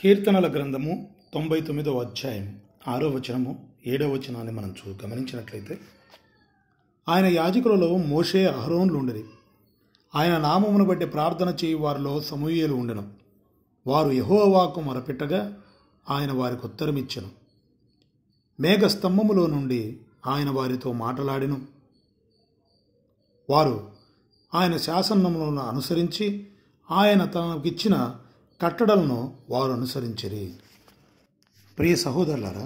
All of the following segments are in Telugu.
కీర్తనల గ్రంథము 99వ అధ్యాయం 6వ వచనము 7వ వచనాన్ని మనం గమనించినట్లయితే, ఆయన యాజకులలో మోషే అహరోన్లు ఉండేది. ఆయన నామమును బట్టి ప్రార్థన చేయు వారిలో సమూయేలు ఉండెను. వారు యెహోవాకు మొరపెట్టగా ఆయన వారికి ఉత్తరమిచ్చెను. మేఘస్తంభములో నుండి ఆయన వారితో మాటలాడెను. వారు ఆయన శాసనములను అనుసరించి ఆయన తనకిచ్చిన కట్టడలను వారు అనుసరించిరి. ప్రియ సహోదరులారా,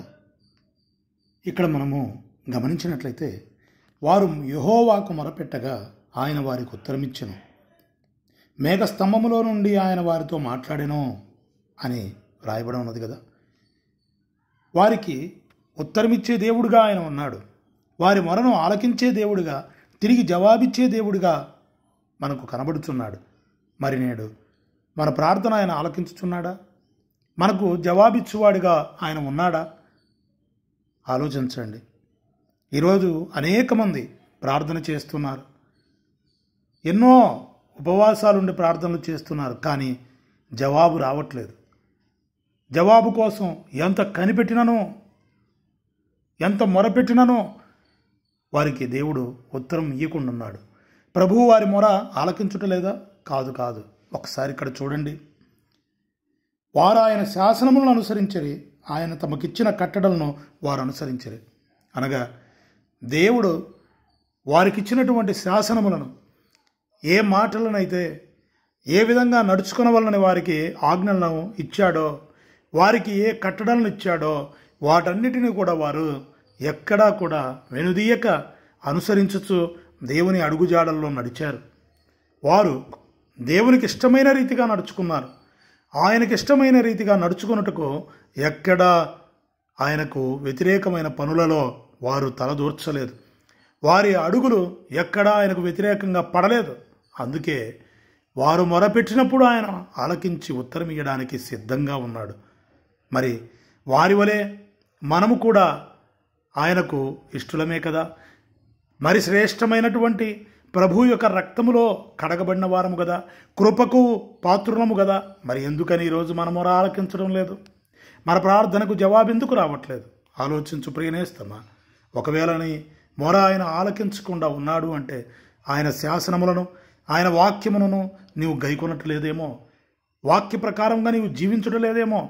ఇక్కడ మనము గమనించినట్లయితే వారు యెహోవాకు మొరపెట్టగా ఆయన వారికి ఉత్తరమిచ్చెను. మేఘస్తంభములో నుండి ఆయన వారితో మాట్లాడెను అని రాయబడి ఉన్నది కదా. వారికి ఉత్తరమిచ్చే దేవుడుగా ఆయన ఉన్నాడు. వారి మొరను ఆలకించే దేవుడుగా, తిరిగి జవాబిచ్చే దేవుడుగా మనకు కనబడుతున్నాడు. మరి నేడు మన ప్రార్థన ఆయన ఆలకించుచున్నాడా? మనకు జవాబిచ్చువాడిగా ఆయన ఉన్నాడా? ఆలోచించండి. ఈరోజు అనేక మంది ప్రార్థన చేస్తున్నారు, ఎన్నో ఉపవాసాలుండి ప్రార్థనలు చేస్తున్నారు, కానీ జవాబు రావట్లేదు. జవాబు కోసం ఎంత కనిపెట్టిననో, ఎంత మొరపెట్టిననో వారికి దేవుడు ఉత్తరం ఇయ్యకుండా ఉన్నాడు. ప్రభువు వారి మొర ఆలకించుటలేదా? కాదు. ఒకసారి ఇక్కడ చూడండి. వారు ఆయన శాసనములను అనుసరించరి, ఆయన తమకిచ్చిన కట్టడలను వారు అనుసరించరి. అనగా దేవుడు వారికిచ్చినటువంటి శాసనములను, ఏ మాటలనైతే ఏ విధంగా నడుచుకునవలనని వారికి ఆజ్ఞలను ఇచ్చాడో, వారికి ఏ కట్టడలను ఇచ్చాడో వాటన్నిటినీ కూడా వారు ఎక్కడా కూడా వెనుదీయక అనుసరించుచు దేవుని అడుగుజాడల్లో నడిచారు. వారు దేవునికి ఇష్టమైన రీతిగా నడుచుకున్నారు. ఆయనకి ఇష్టమైన రీతిగా నడుచుకున్నట్టుకు ఎక్కడా ఆయనకు వ్యతిరేకమైన పనులలో వారు తలదూర్చలేదు. వారి అడుగులు ఎక్కడా ఆయనకు వ్యతిరేకంగా పడలేదు. అందుకే వారు మొరపెట్టినప్పుడు ఆయన ఆలకించి ఉత్తరం ఇవ్వడానికి సిద్ధంగా ఉన్నాడు. మరి వారి వలె మనము కూడా ఆయనకు ఇష్టలమే కదా. మరి శ్రేష్టమైనటువంటి ప్రభు యొక్క రక్తములో కడగబడిన వారము కదా, కృపకు పాత్రులము కదా. మరి ఎందుకని ఈరోజు మన మొర ఆలకించడం లేదు? మన ప్రార్థనకు జవాబు ఎందుకు రావట్లేదు? ఆలోచించు ప్రియనేస్తమా. ఒకవేళ నీ మొర ఆయన ఆలకించకుండా ఉన్నాడు అంటే ఆయన శాసనములను, ఆయన వాక్యములను నీవు గైకొనట్లేదేమో, వాక్య ప్రకారంగా నీవు జీవించటలేదేమో,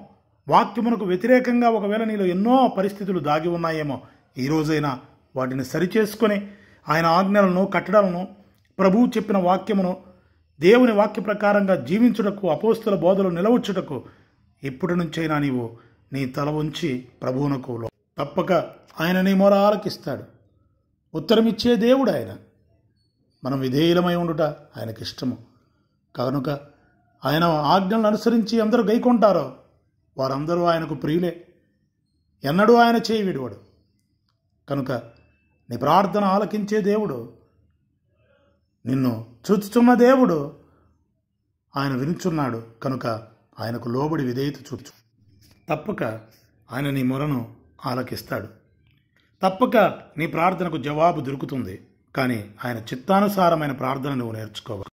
వాక్యమునకు వ్యతిరేకంగా ఒకవేళ నీలో ఎన్నో పరిస్థితులు దాగి ఉన్నాయేమో. ఈ రోజైనా వాటిని సరిచేసుకొని ఆయన ఆజ్ఞలను, కట్టడాలను, ప్రభువు చెప్పిన వాక్యమును, దేవుని వాక్య ప్రకారంగా జీవించుటకు, అపోస్తుల బోధలు నిలవచ్చుటకు ఇప్పటి నుంచైనా నీవు నీ తల ఉంచి ప్రభువునకు తప్పక ఆయన నీ మొర ఆలకిస్తాడు. ఉత్తరమిచ్చే దేవుడు ఆయన. మనం విధేయులమై ఉండుట ఆయనకి ఇష్టము కనుక ఆయన ఆజ్ఞలను అనుసరించి అందరూ గైకొంటారో వారందరూ ఆయనకు ప్రియులే. ఎన్నడూ ఆయన చేయి విడువడు. కనుక నీ ప్రార్థన ఆలకించే దేవుడు, నిన్ను చూచుచున్న దేవుడు ఆయన వినుచున్నాడు. కనుక ఆయనకు లోబడి విధేయత చూచు. తప్పక ఆయన నీ మొరను ఆలకిస్తాడు. తప్పక నీ ప్రార్థనకు జవాబు దొరుకుతుంది. కానీ ఆయన చిత్తానుసారమైన ప్రార్థన నువ్వు నేర్చుకోవాలి.